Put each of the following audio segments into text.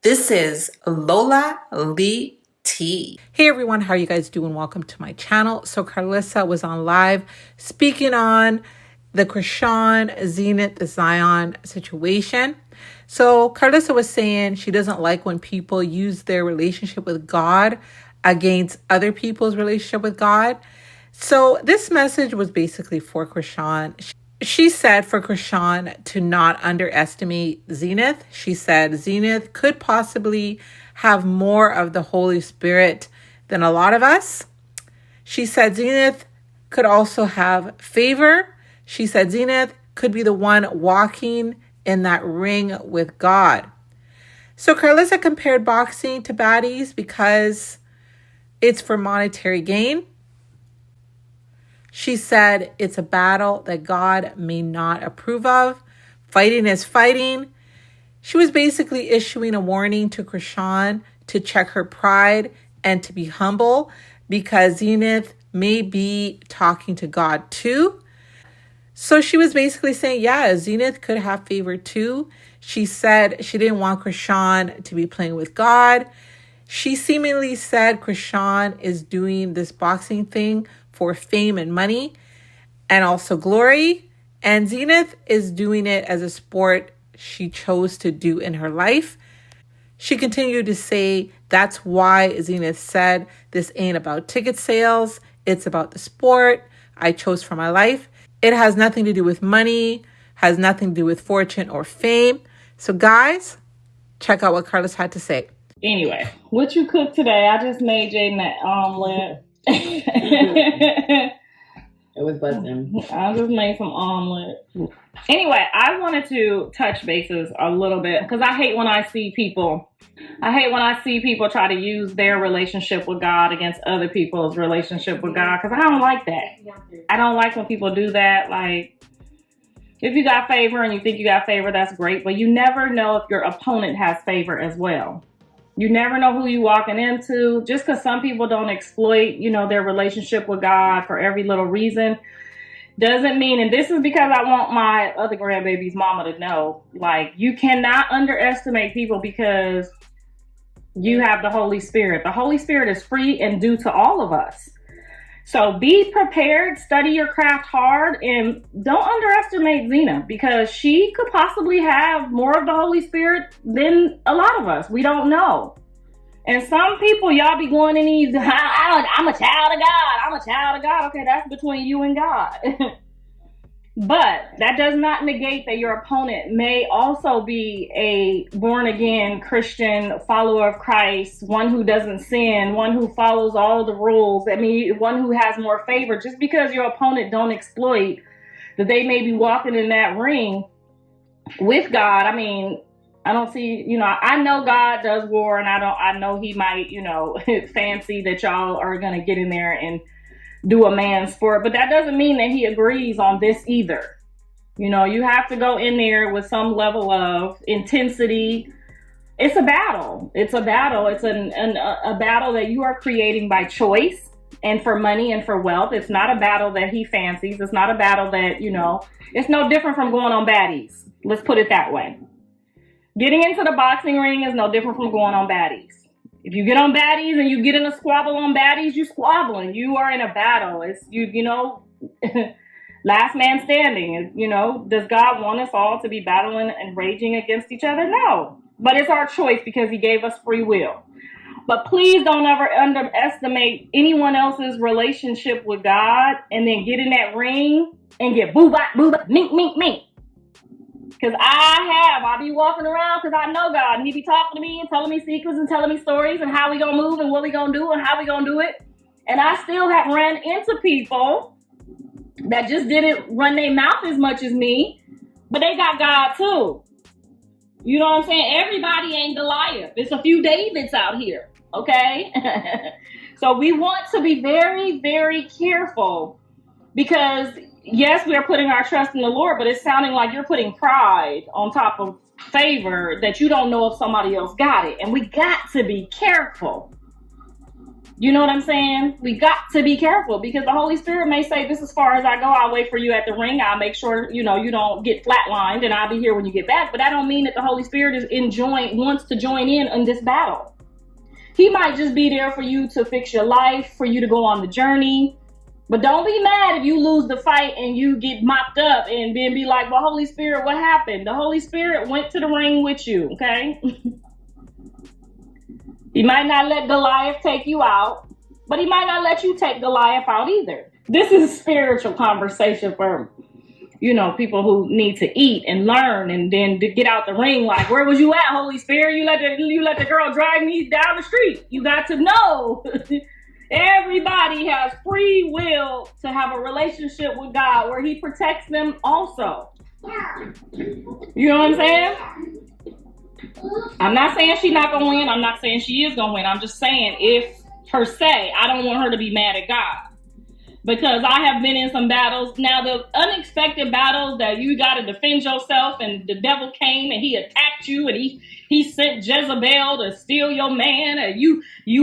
This is Lola Lee Tea. Hey everyone, how are you guys doing? Welcome to my channel. So Karlissa was on live speaking on the Chrisean Zenith Zion situation. So Karlissa was saying she doesn't like when people use their relationship with God against other people's relationship with God. So this message was basically for Chrisean. She said for Chrisean to not underestimate Zenith. She said Zenith could possibly have more of the Holy Spirit than a lot of us. She said Zenith could also have favor. She said Zenith could be the one walking in that ring with God. So Karlissa compared boxing to Baddies because it's for monetary gain. She said it's a battle that God may not approve of. Fighting is fighting. She was basically issuing a warning to Chrisean to check her pride and to be humble because Zenith may be talking to God too. So she was basically saying, yeah, Zenith could have favor too. She said she didn't want Chrisean to be playing with God. She seemingly said Chrisean is doing this boxing thing for fame and money and also glory. And Zenith is doing it as a sport she chose to do in her life. She continued to say that's why Zenith said this ain't about ticket sales. It's about the sport I chose for my life. It has nothing to do with money, has nothing to do with fortune or fame. So guys, check out what Karlissa had to say. Anyway, what you cooked today? I just made Jaden that omelet. It was busting. I just made some omelet. Anyway, I wanted to touch bases a little bit because I hate when I see people try to use their relationship with God against other people's relationship with God, because I don't like that. I don't like when people do that. Like, if you got favor and you think you got favor, that's great, but you never know if your opponent has favor as well. You never know who you're walking into. Just because some people don't exploit, their relationship with God for every little reason doesn't mean, and this is because I want my other grandbaby's mama to know, like, you cannot underestimate people because you have the Holy Spirit. The Holy Spirit is free and due to all of us. So be prepared, study your craft hard, and don't underestimate Zena because she could possibly have more of the Holy Spirit than a lot of us. We don't know. And some people, y'all be going in these, I'm a child of God. I'm a child of God. Okay, that's between you and God. But that does not negate that your opponent may also be a born-again Christian follower of Christ, one who doesn't sin, one who follows all the rules. I mean, one who has more favor. Just because your opponent don't exploit that they may be walking in that ring with God. I mean, I don't see, I know God does war, and I know he might, fancy that y'all are going to get in there and do a man's sport, but that doesn't mean that he agrees on this either. You have to go in there with some level of intensity. It's a battle. It's a battle. It's a battle that you are creating by choice and for money and for wealth. It's not a battle that he fancies. It's not a battle that, it's no different from going on Baddies. Let's put it that way. Getting into the boxing ring is no different from going on Baddies. If you get on Baddies and you get in a squabble on Baddies, you squabbling. You are in a battle. It's, last man standing. Does God want us all to be battling and raging against each other? No. But it's our choice because he gave us free will. But please don't ever underestimate anyone else's relationship with God and then get in that ring and get boo-bop, mink, mink, mink. Because I'll be walking around because I know God, and he be talking to me and telling me secrets and telling me stories and how we gonna move and what we gonna do and how we gonna do it. And I still have ran into people that just didn't run their mouth as much as me, but they got God too. You know what I'm saying? Everybody ain't Goliath. There's a few Davids out here, okay? So we want to be very, very careful because yes, we are putting our trust in the Lord, but it's sounding like you're putting pride on top of favor that you don't know if somebody else got it. And we got to be careful. You know what I'm saying? We got to be careful because the Holy Spirit may say, this is as far as I go. I'll wait for you at the ring. I'll make sure, you don't get flatlined, and I'll be here when you get back. But that don't mean that the Holy Spirit wants to join in this battle. He might just be there for you to fix your life, for you to go on the journey. But don't be mad if you lose the fight and you get mopped up and then be like, well, Holy Spirit, what happened? The Holy Spirit went to the ring with you, okay? He might not let Goliath take you out, but he might not let you take Goliath out either. This is a spiritual conversation for, people who need to eat and learn and then to get out the ring. Like, where was you at, Holy Spirit? You let the girl drag me down the street. You got to know. Everybody has free will to have a relationship with God where he protects them also. You know what I'm saying? I'm not saying she's not going to win. I'm not saying she is going to win. I'm just saying if, per se, I don't want her to be mad at God. Because I have been in some battles. Now, the unexpected battles that you got to defend yourself and the devil came and he attacked you and he sent Jezebel to steal your man, or you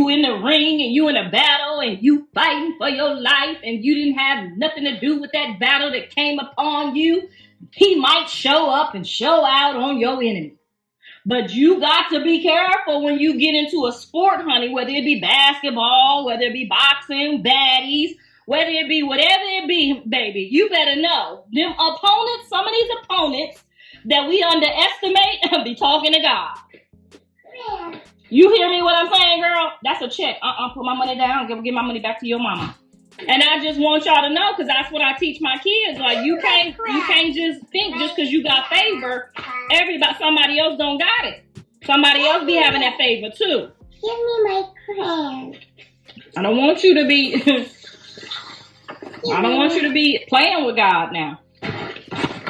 in the ring and you in a battle and you fighting for your life and you didn't have nothing to do with that battle that came upon you. He might show up and show out on your enemy. But you got to be careful when you get into a sport, honey, whether it be basketball, whether it be boxing, baddies, whether it be whatever it be, baby. You better know them opponents, some of these opponents that we underestimate, be talking to God. You hear me what I'm saying, girl? That's a check. Put my money down. Give my money back to your mama. And I just want y'all to know, because that's what I teach my kids. Like, you can't just think just because you got favor, somebody else don't got it. Somebody else be having that favor too. Give me my crown. I don't want you to be playing with God now.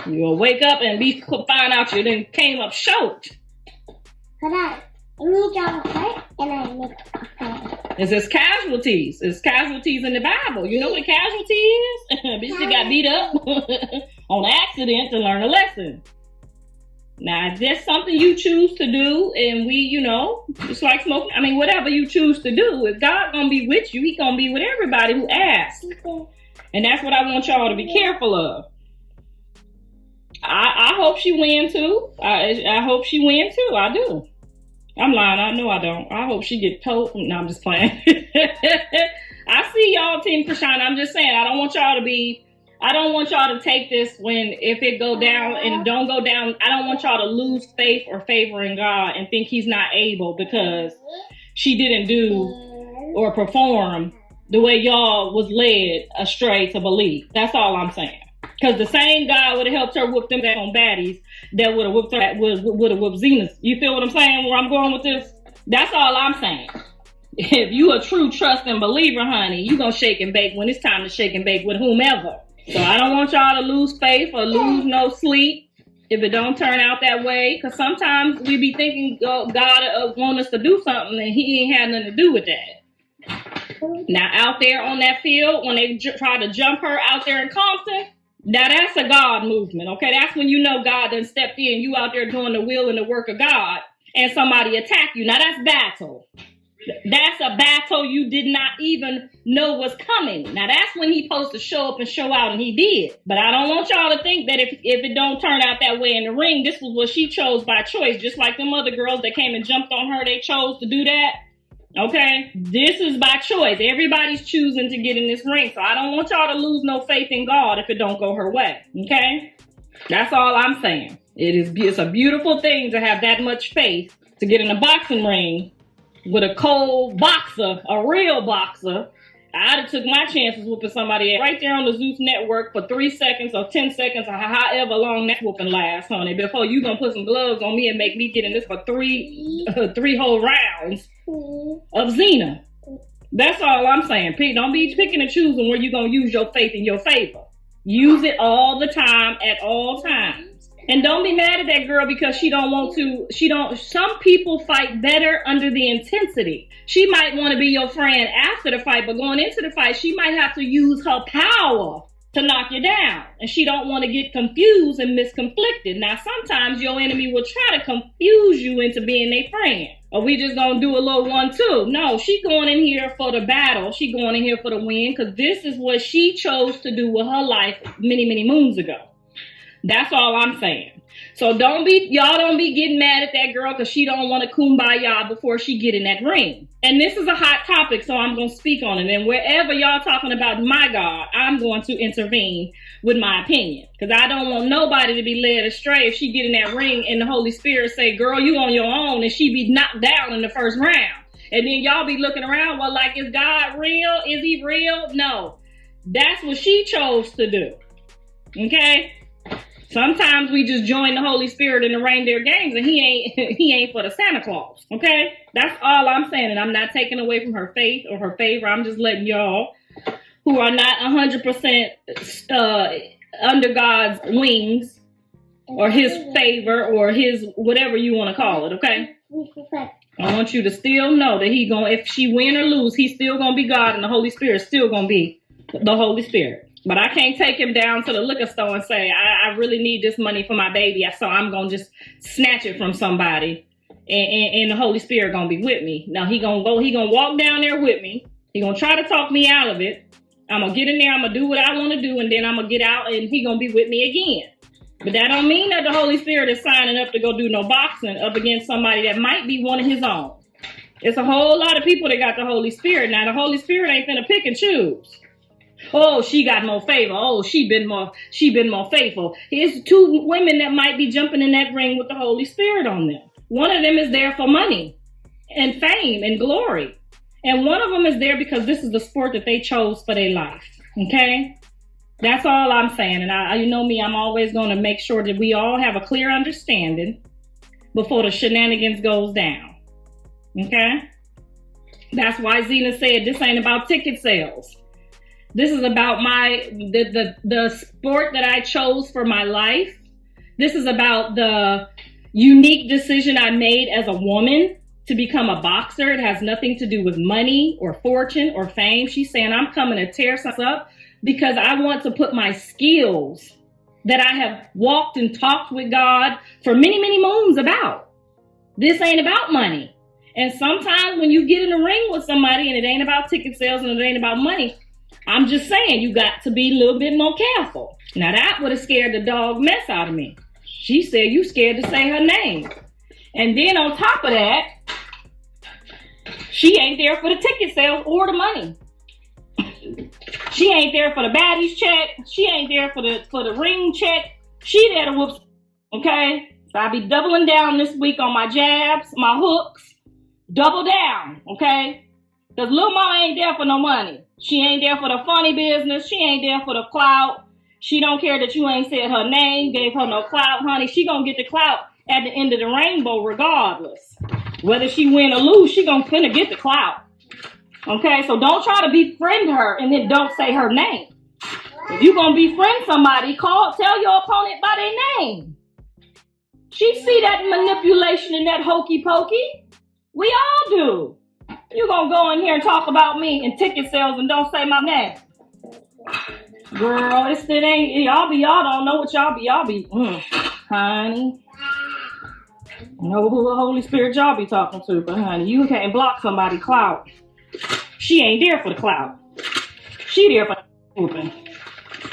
You'll wake up and find out you then came up short. Hold on. I need y'all to hurt and I make a crown. It's casualties. It's casualties in the Bible. You know what a casualty is? Bitch that got beat up on accident to learn a lesson. Now, if there's something you choose to do, and just like smoking, whatever you choose to do, if God's going to be with you, he's going to be with everybody who asks. And that's what I want y'all to be careful of. I hope she wins too. I hope she wins too. I do. I'm lying. I know I don't. I hope she get told. No, I'm just playing. I see y'all, Team Chrisean. I'm just saying, I don't want y'all to take this if it go down and don't go down. I don't want y'all to lose faith or favor in God and think he's not able because she didn't do or perform the way y'all was led astray to believe. That's all I'm saying. Because the same God would have helped her whoop them back on Baddies that would have whooped her, would have whooped Zenith. You feel what I'm saying? Where I'm going with this? That's all I'm saying. If you a true trusting believer, honey, you gonna shake and bake when it's time to shake and bake with whomever. So I don't want y'all to lose faith or lose no sleep if it don't turn out that way. Because sometimes we be thinking God want us to do something and he ain't had nothing to do with that. Now out there on that field, when they try to jump her out there in Compton, now that's a God movement, okay? That's when you know God done stepped in. You out there doing the will and the work of God and somebody attack you. Now that's battle. That's a battle you did not even know was coming. Now that's when he supposed to show up and show out, and he did. But I don't want y'all to think that if it don't turn out that way in the ring, this was what she chose by choice. Just like them other girls that came and jumped on her, they chose to do that. Okay, this is by choice. Everybody's choosing to get in this ring. So I don't want y'all to lose no faith in God if it don't go her way. Okay, that's all I'm saying. It's a beautiful thing to have that much faith to get in a boxing ring with a cold boxer, a real boxer. I'd have took my chances whooping somebody right there on the Zeus network for 3 seconds or 10 seconds or however long that whooping lasts, honey, before you gonna put some gloves on me and make me get in this for three whole rounds of Xena. That's all I'm saying. Pete, don't be picking and choosing where you gonna use your faith in your favor. Use it all the time, at all times. And don't be mad at that girl because she don't want to. Some people fight better under the intensity. She might want to be your friend after the fight, but going into the fight, she might have to use her power to knock you down. And she don't want to get confused and misconflicted. Now, sometimes your enemy will try to confuse you into being their friend. Or we just gonna do a little 1-2? No, she going in here for the battle. She going in here for the win, because this is what she chose to do with her life many, many moons ago. That's all I'm saying. So y'all don't be getting mad at that girl because she don't want to kumbaya before she get in that ring. And this is a hot topic, so I'm going to speak on it. And wherever y'all talking about my God, I'm going to intervene with my opinion. Because I don't want nobody to be led astray if she get in that ring and the Holy Spirit say, girl, you on your own, and she be knocked down in the first round. And then y'all be looking around, well, like, is God real? Is he real? No. That's what she chose to do. Okay? Sometimes we just join the Holy Spirit in the reindeer games, and he ain't for the Santa Claus. Okay? That's all I'm saying. And I'm not taking away from her faith or her favor. I'm just letting y'all who are not 100% under God's wings or his favor or his whatever you want to call it. Okay? I want you to still know that if she win or lose, he's still going to be God, and the Holy Spirit still going to be the Holy Spirit. But I can't take him down to the liquor store and say, I really need this money for my baby, so I'm going to just snatch it from somebody, and the Holy Spirit going to be with me. Now, he going to walk down there with me. He going to try to talk me out of it. I'm going to get in there, I'm going to do what I want to do, and then I'm going to get out, and he going to be with me again. But that don't mean that the Holy Spirit is signing up to go do no boxing up against somebody that might be one of his own. It's a whole lot of people that got the Holy Spirit. Now, the Holy Spirit ain't finna pick and choose. Oh, she got more favor. Oh, she been more faithful. Here's 2 women that might be jumping in that ring with the Holy Spirit on them. One of them is there for money and fame and glory. And one of them is there because this is the sport that they chose for their life. Okay? That's all I'm saying. And you know me, I'm always going to make sure that we all have a clear understanding before the shenanigans goes down. Okay? That's why Zena said this ain't about ticket sales. This is about the sport that I chose for my life. This is about the unique decision I made as a woman to become a boxer. It has nothing to do with money or fortune or fame. She's saying I'm coming to tear something up because I want to put my skills that I have walked and talked with God for many, many moons about. This ain't about money. And sometimes when you get in the ring with somebody and it ain't about ticket sales and it ain't about money, I'm just saying, you got to be a little bit more careful. Now, that would have scared the dog mess out of me. She said, you scared to say her name. And then on top of that, she ain't there for the ticket sales or the money. She ain't there for the baddies check. She ain't there for the ring check. She there to whoop. Okay? So I'll be doubling down this week on my jabs, my hooks. Double down, okay? Because little mama ain't there for no money. She ain't there for the funny business. She ain't there for the clout. She don't care that you ain't said her name, gave her no clout, honey. She gonna get the clout at the end of the rainbow regardless. Whether she win or lose, she finna get the clout. Okay, so don't try to befriend her and then don't say her name. If you gonna befriend somebody, tell your opponent by their name. She see that manipulation and that hokey pokey. We all do. You gonna go in here and talk about me and ticket sales and don't say my name. Girl, it ain't, y'all don't know what y'all be, honey. Know who the Holy Spirit y'all be talking to, but honey, you can't block somebody clout. She ain't there for the clout. She there for whooping.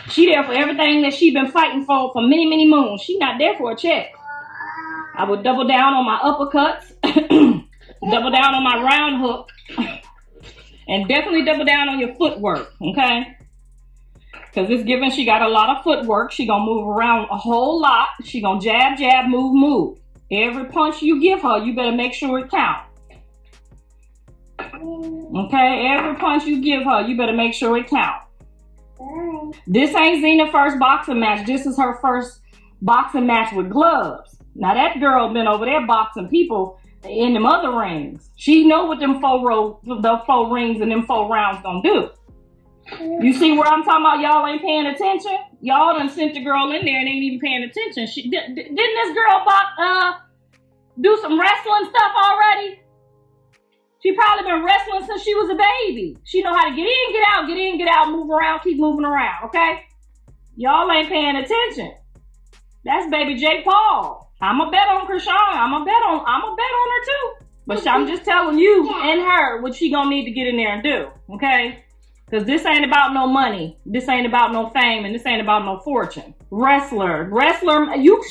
She there for everything that she been fighting for many, many moons. She not there for a check. I would double down on my uppercuts. Double down on my round hook. And definitely double down on your footwork, okay? Because it's given she got a lot of footwork. She gonna move around a whole lot. She gonna jab, move. Every punch you give her, you better make sure it counts. Okay? Every punch you give her, you better make sure it counts. This ain't Zena's first boxing match. This is her first boxing match with gloves. Now that girl been over there boxing people in them other rings. She know what them 4 rings and them 4 rounds gonna do. You see where I'm talking about? Y'all ain't paying attention. Y'all done sent the girl in there and ain't even paying attention. Didn't this girl do some wrestling stuff already? She probably been wrestling since she was a baby. She know how to get in, get out, move around, keep moving around. Okay? Y'all ain't paying attention. That's baby Jake Paul. I'm a bet on Chrisean. I'm a bet on her too. But I'm just telling you and her what she gonna need to get in there and do, okay? Because this ain't about no money. This ain't about no fame, and this ain't about no fortune. Wrestler.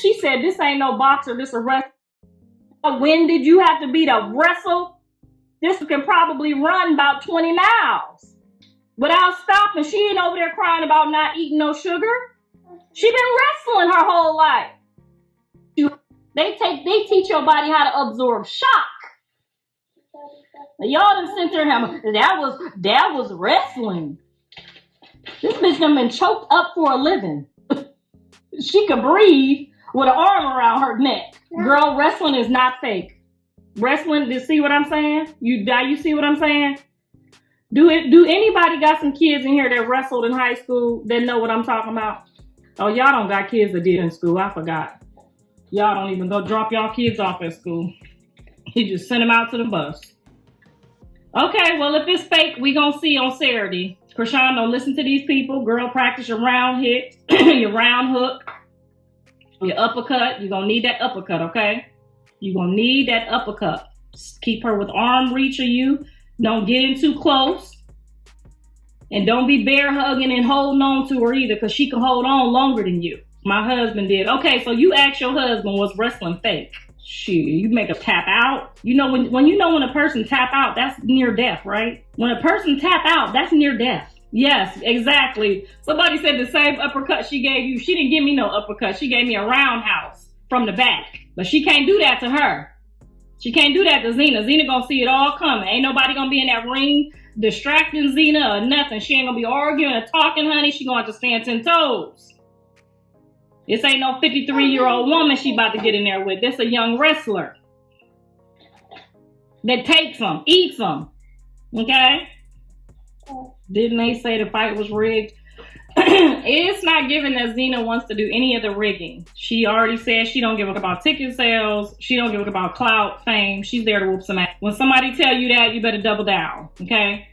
She said this ain't no boxer, this a wrestler. When did you have to be to wrestle? This can probably run about 20 miles without stopping. She ain't over there crying about not eating no sugar. She been wrestling her whole life. They teach your body how to absorb shock. Y'all done sent her that was wrestling. This bitch done been choked up for a living. She could breathe with an arm around her neck. Girl, wrestling is not fake. Wrestling, you see what I'm saying? You see what I'm saying? Do anybody got some kids in here that wrestled in high school that know what I'm talking about? Oh, y'all don't got kids that did in school. I forgot. Y'all don't even go drop y'all kids off at school. You just send them out to the bus. Okay, well, if it's fake, we gonna see on Saturday. Chrisean, don't listen to these people. Girl, practice your round hit, your round hook, your uppercut. You're gonna need that uppercut, okay? You're gonna need that uppercut. Keep her with arm reach of you. Don't get in too close. And don't be bear hugging and holding on to her either, because she can hold on longer than you. My husband did. Okay, so you asked your husband, was wrestling fake? Shit, you make a tap out. You know, when a person tap out, that's near death, right? When a person tap out, that's near death. Yes, exactly. Somebody said the same uppercut she gave you. She didn't give me no uppercut. She gave me a roundhouse from the back. But she can't do that to her. She can't do that to Zena. Zena gonna see it all coming. Ain't nobody gonna be in that ring distracting Zena or nothing. She ain't gonna be arguing or talking, honey. She gonna have to stand 10 toes. This ain't no 53-year-old woman she about to get in there with. This a young wrestler that takes them, eats them. Okay? Didn't they say the fight was rigged? It's not given that Zena wants to do any of the rigging. She already said she don't give a fuck about ticket sales. She don't give a fuck about clout, fame. She's there to whoop some ass. When somebody tell you that, you better double down. Okay?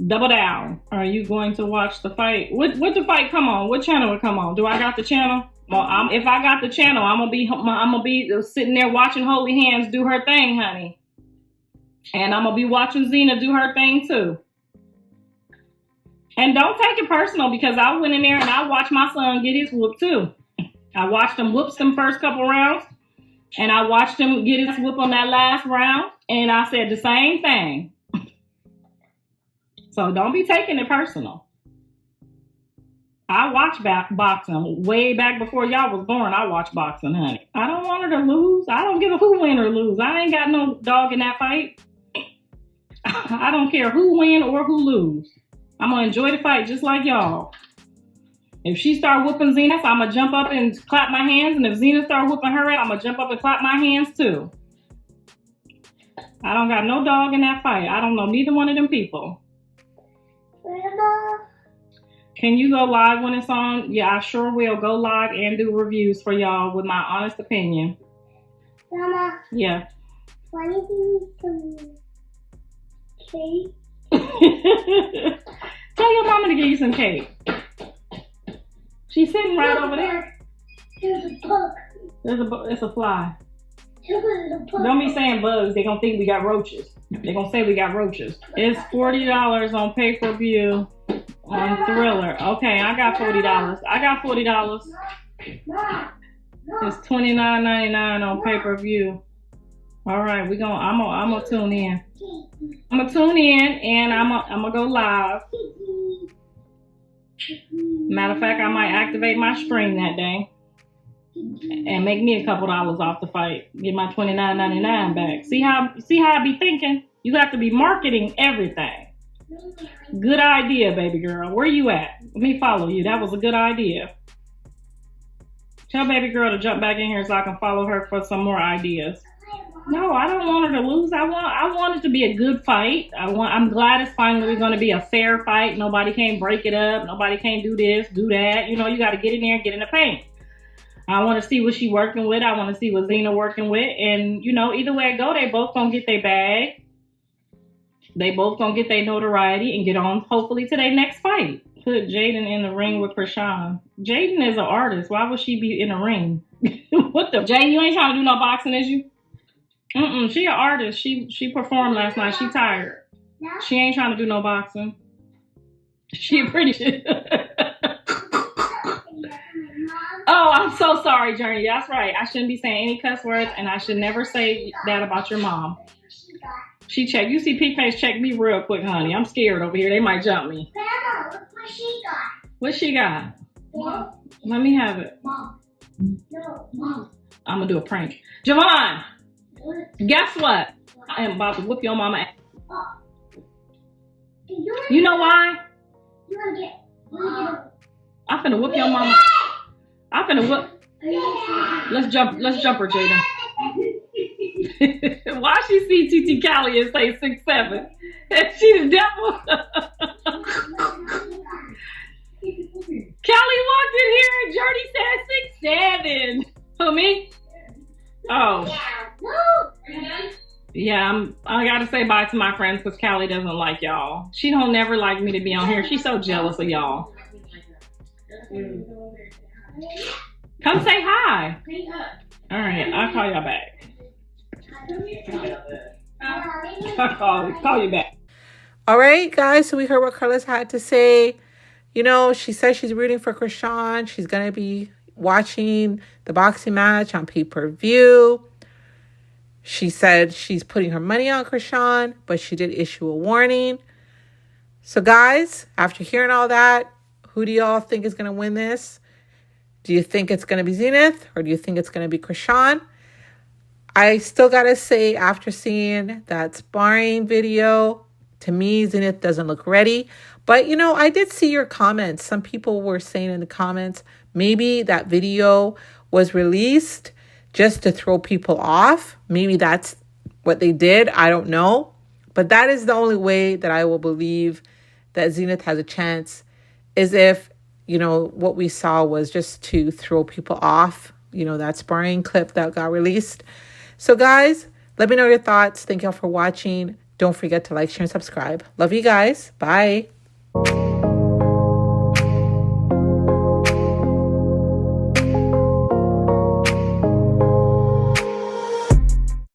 Double down. Are you going to watch the fight? What the fight come on? What channel it come on? Do I got the channel? Well, if I got the channel, I'm gonna be sitting there watching Holy Hands do her thing, honey. And I'm gonna be watching Zena do her thing too. And don't take it personal, because I went in there and I watched my son get his whoop too. I watched him whoops them first couple rounds, and I watched him get his whoop on that last round, and I said the same thing. So don't be taking it personal. I watched boxing way back before y'all was born. I watched boxing, honey. I don't want her to lose. I don't give a who win or lose. I ain't got no dog in that fight. I don't care who win or who lose. I'm going to enjoy the fight just like y'all. If she start whooping Zena, I'm going to jump up and clap my hands. And if Zena start whooping her, I'm going to jump up and clap my hands too. I don't got no dog in that fight. I don't know neither one of them people. Grandma. Can you go live when it's on? Yeah, I sure will go live and do reviews for y'all with my honest opinion. Grandma. Yeah. Why did you need some cake? Tell your mama to give you some cake. She's sitting right over there. There's a bug. It's a fly. There's a bug. Don't be saying bugs. They're going to think we got roaches. They're going to say we got roaches. It's $40 on pay-per-view on Thriller. Okay, I got $40. I got $40. It's $29.99 on pay-per-view. All right, I'm gonna tune in. I'm gonna tune in and I'm gonna go live. Matter of fact, I might activate my stream that day and make me a couple dollars off the fight. Get my $29.99 back. See how I be thinking? You have to be marketing everything. Good idea, baby girl. Where you at? Let me follow you. That was a good idea. Tell baby girl to jump back in here so I can follow her for some more ideas. No, I don't want her to lose. I want it to be a good fight. I'm glad it's finally going to be a fair fight. Nobody can't break it up. Nobody can't do this, do that. You know, you got to get in there and get in the paint. I want to see what she working with. I want to see what Zena working with. And, you know, either way it go, they both going to get their bag. They both going to get their notoriety and get on, hopefully, to their next fight. Put Jaden in the ring with Chrisean. Jaden is an artist. Why would she be in a ring? What the? Jaden, you ain't trying to do no boxing, is you? She an artist. She performed last night. She tired. She ain't trying to do no boxing. She pretty shit. Oh, I'm so sorry, Journey. That's right. I shouldn't be saying any cuss words, and I should never say that about your mom. She checked. You see Pink Face check me real quick, honey. I'm scared over here. They might jump me. Grandma, look what she got. What she got? Mom. Let me have it. Mom. No, Mom. I'm going to do a prank. Javon, guess what? I am about to whoop your mama ass. You know why? You want to get... I'm finna whoop your mama. I'm finna whoop. Let's jump her, Jada. Why she see TT Callie and say 6'7"? She the devil. Callie walked in here and Journey said 6'7". Who, me? Oh. Yeah, I gotta say bye to my friends because Callie doesn't like y'all. She don't never like me to be on here. She's so jealous of y'all. Come say hi. All right, I'll call y'all back. I'll call you back. All right, guys. So we heard what Karlissa had to say. You know, she says she's rooting for Chrisean. She's going to be watching the boxing match on pay-per-view. She said she's putting her money on Chrisean, but she did issue a warning. So, guys, after hearing all that, who do y'all think is going to win this? Do you think it's going to be Zenith or do you think it's going to be Chrisean? I still got to say, after seeing that sparring video, to me, Zenith doesn't look ready. But, you know, I did see your comments. Some people were saying in the comments, maybe that video was released just to throw people off. Maybe that's what they did. I don't know. But that is the only way that I will believe that Zenith has a chance, is if, you know, what we saw was just to throw people off, you know, that sparring clip that got released. So, guys, let me know your thoughts. Thank y'all for watching. Don't forget to like, share, and subscribe. Love you guys. Bye.